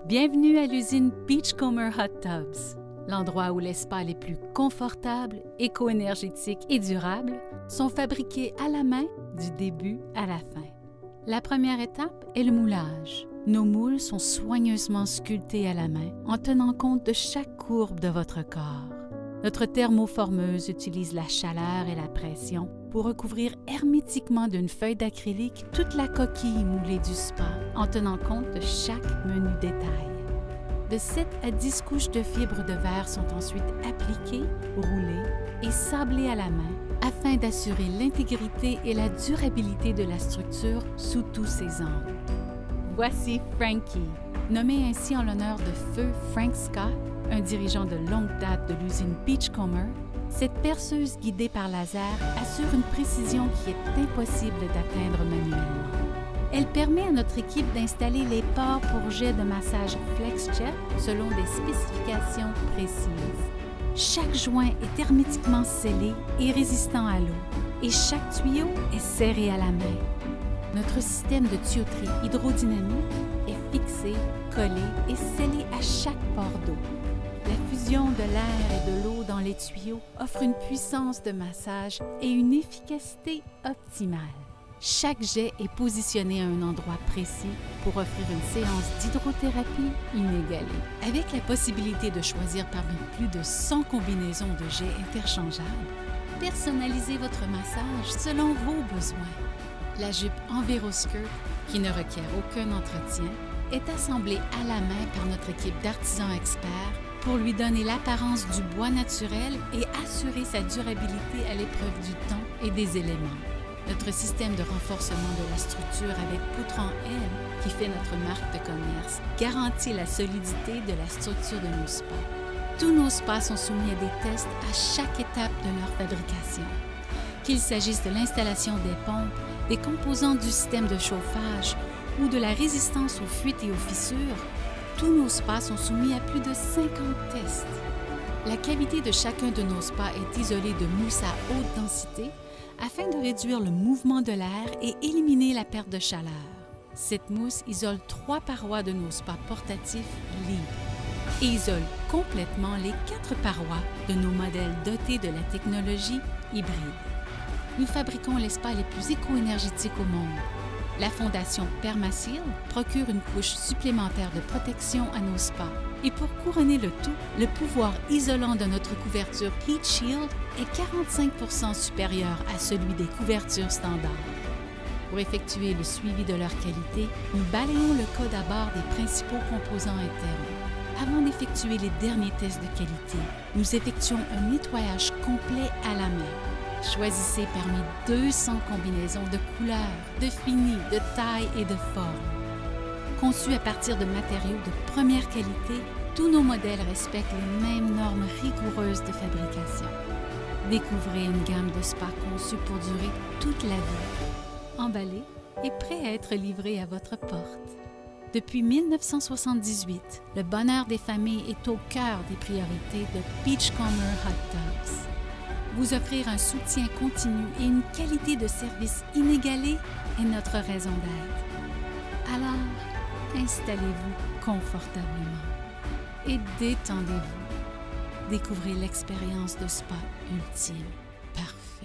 Bienvenue à l'usine Beachcomber Hot Tubs, l'endroit où les spas les plus confortables, éco-énergétiques et durables sont fabriqués à la main du début à la fin. La première étape est le moulage. Nos moules sont soigneusement sculptés à la main en tenant compte de chaque courbe de votre corps. Notre thermoformeuse utilise la chaleur et la pression pour recouvrir hermétiquement d'une feuille d'acrylique toute la coquille moulée du spa en tenant compte de chaque menu détail. De 7 à 10 couches de fibres de verre sont ensuite appliquées, roulées et sablées à la main afin d'assurer l'intégrité et la durabilité de la structure sous tous ses angles. Voici Frankie, nommé ainsi en l'honneur de feu Frank Scott, un dirigeant de longue date de l'usine Beachcomber. Cette perceuse guidée par laser assure une précision qui est impossible d'atteindre manuellement. Elle permet à notre équipe d'installer les ports pour jet de massage FlexJet selon des spécifications précises. Chaque joint est hermétiquement scellé et résistant à l'eau, et chaque tuyau est serré à la main. Notre système de tuyauterie hydrodynamique est fixé, collé et scellé à chaque port d'eau. La fusion de l'air et de l'eau dans les tuyaux offre une puissance de massage et une efficacité optimale. Chaque jet est positionné à un endroit précis pour offrir une séance d'hydrothérapie inégalée. Avec la possibilité de choisir parmi plus de 100 combinaisons de jets interchangeables, personnalisez votre massage selon vos besoins. La jupe EnviroSkirt, qui ne requiert aucun entretien, est assemblée à la main par notre équipe d'artisans experts pour lui donner l'apparence du bois naturel et assurer sa durabilité à l'épreuve du temps et des éléments. Notre système de renforcement de la structure avec poutre en L, qui fait notre marque de commerce, garantit la solidité de la structure de nos spas. Tous nos spas sont soumis à des tests à chaque étape de leur fabrication. Qu'il s'agisse de l'installation des pompes, des composants du système de chauffage ou de la résistance aux fuites et aux fissures, tous nos spas sont soumis à plus de 50 tests. La cavité de chacun de nos spas est isolée de mousse à haute densité afin de réduire le mouvement de l'air et éliminer la perte de chaleur. Cette mousse isole 3 parois de nos spas portatifs libres et isole complètement les 4 parois de nos modèles dotés de la technologie hybride. Nous fabriquons les spas les plus éco-énergétiques au monde. La fondation Permaseal procure une couche supplémentaire de protection à nos spas. Et pour couronner le tout, le pouvoir isolant de notre couverture Heat Shield est 45% supérieur à celui des couvertures standards. Pour effectuer le suivi de leur qualité, nous balayons le code à bord des principaux composants internes. Avant d'effectuer les derniers tests de qualité, nous effectuons un nettoyage complet à la main. Choisissez parmi 200 combinaisons de couleurs, de finis, de tailles et de formes. Conçus à partir de matériaux de première qualité, tous nos modèles respectent les mêmes normes rigoureuses de fabrication. Découvrez une gamme de spas conçus pour durer toute la vie, emballés et prêts à être livrés à votre porte. Depuis 1978, le bonheur des familles est au cœur des priorités de Beachcomber Hot Tubs. Vous offrir un soutien continu et une qualité de service inégalée est notre raison d'être. Alors, installez-vous confortablement et détendez-vous. Découvrez l'expérience de spa ultime, parfaite.